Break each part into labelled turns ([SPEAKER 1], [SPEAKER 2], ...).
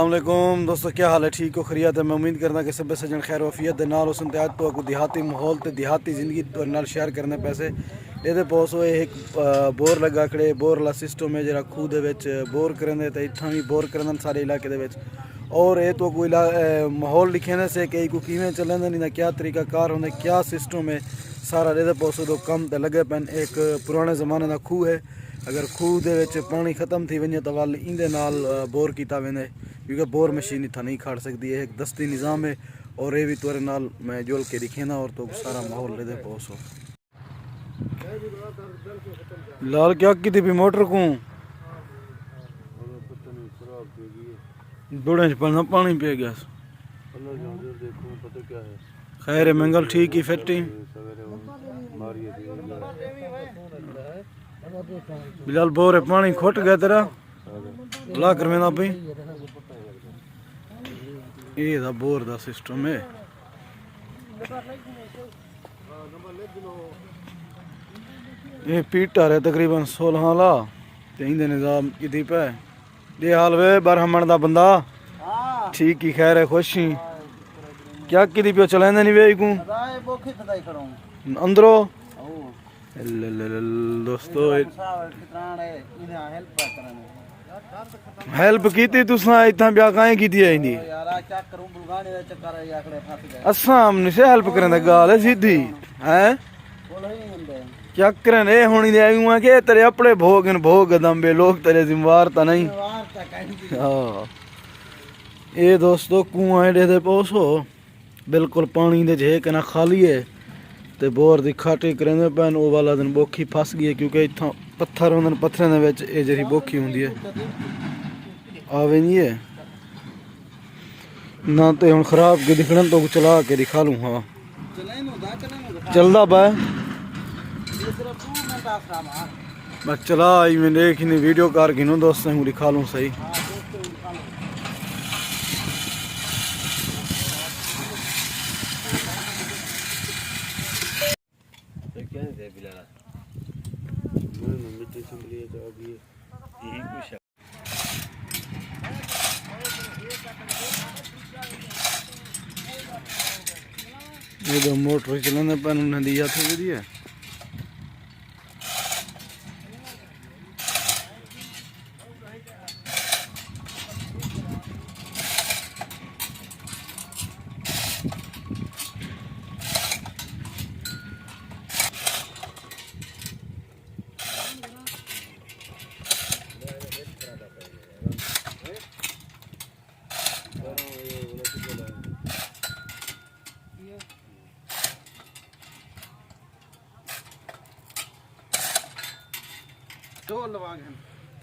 [SPEAKER 1] अस्सलाम वालेकुम दोस्तों, क्या हाल है? ठीक हो? खैरियत है? मैं उम्मीद करना कि सब सजन खैर वफियत दे नाल उस इंतहाज तो को देहाती माहौल ते देहाती ज़िंदगी तो नाल शेयर करने पैसे ये पोस होए एक बोर लगा खड़े बोर वाला सिस्टम है जरा खूह दे विच बोर करने ते इत्थां भी बोर करन सारे इलाके दे विच और ये तो कोई माहौल लिखे से कि को किवें चलन नहीं क्या तरीका कार होंगे क्या सिस्टम है सारा ये पोस तो कम ते लगे पैन। एक पुराने ज़माने का खूह है, अगर खूह दे विच पानी ख़त्म थी वजे तो वल इंदे नाल बोर किया वेंदे क्योंकि बोर मशीन इतना नहीं खड़ सकती है। एक दस्ती निज़ाम है और ये भी तुरे नाल मैं जोल के दिखेना और तो सारा माहौल ले पहुँचो लाल क्या की थी भी मोटर को बुढ़े पलना पानी पे गया। खैर है मंगल ठीक ही फिटी बिलाल बोर है पानी खुट गया तेरा ला कर में पी ये दा बोर दा सिस्टम है। ये पीटर है तकरीबन 16 ला इंदे निजाम की पे ये हाल वे बरहमण दा बंदा ठीक ही खैर है खुश ही क्या की पियो चलेंदे नहीं वे को अंदरो दोस्तों हेल्प की तुसा इतना ब्याह काहे की इंदी असा हमने से हेल्प करने गाल है सीधी है क्या करने होनी दे आयु के तेरे अपने भोग भोग दम्बे लोग तेरे जिम्मेवार तो नहीं। हाँ ये दोस्तों कुआं एडे दे पोसो बिल्कुल पानी दे झेक ना खाली है ते बोर दी खाटी करेंदे पैन ओ वाला दिन बोखी फस गई है क्योंकि इत्थों पत्थर होंदे पत्थरें दे विच ए जेही बोखी हुंदी है आवे नहीं है ना ते हुन खराब के दिखण तो चला के दिखा लूं। हाँ चलदा बा बस चला आई मैं देख नहीं वीडियो कार गिनो दोस्तों हूँ दिखा लूँ सही। ये तो मोटर चलाने पर उन्हें दिया था दिया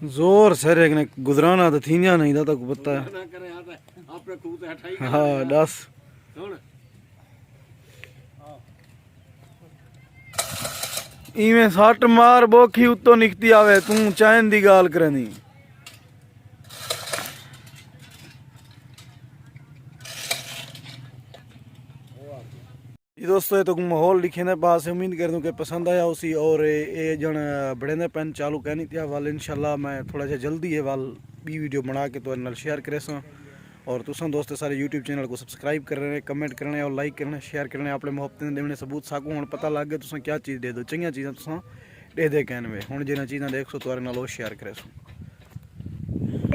[SPEAKER 1] जोर सर एक ने गुजराना तो थी नहीं था तो पता है। हाँ दस इवें सट मार बोखी उत्तो निकती आवे तू चैन दी गाल करनी। दोस्तों ये तो माहौल लिखे ने पास उम्मीद कर दूं कि पसंद आया उसी और ये जन बड़े ने पेन चालू कहनी थी वाल इंशाल्लाह मैं थोड़ा सा जल्दी है वाल भी वीडियो बना के तो नाल शेयर करे सो और तुम दोस्त सारे यूट्यूब चैनल को सब्सक्राइब करने कमेंट करने और लाइक करने शेयर करने अपने मुहब्बत देने सबूत साकू हूँ पता लग गया तुम क्या चीज़ दे दो चंगी चीज़ा तुम दे कहने हूँ जिन्हें चीज़ा देख सो तो शेयर करे सो।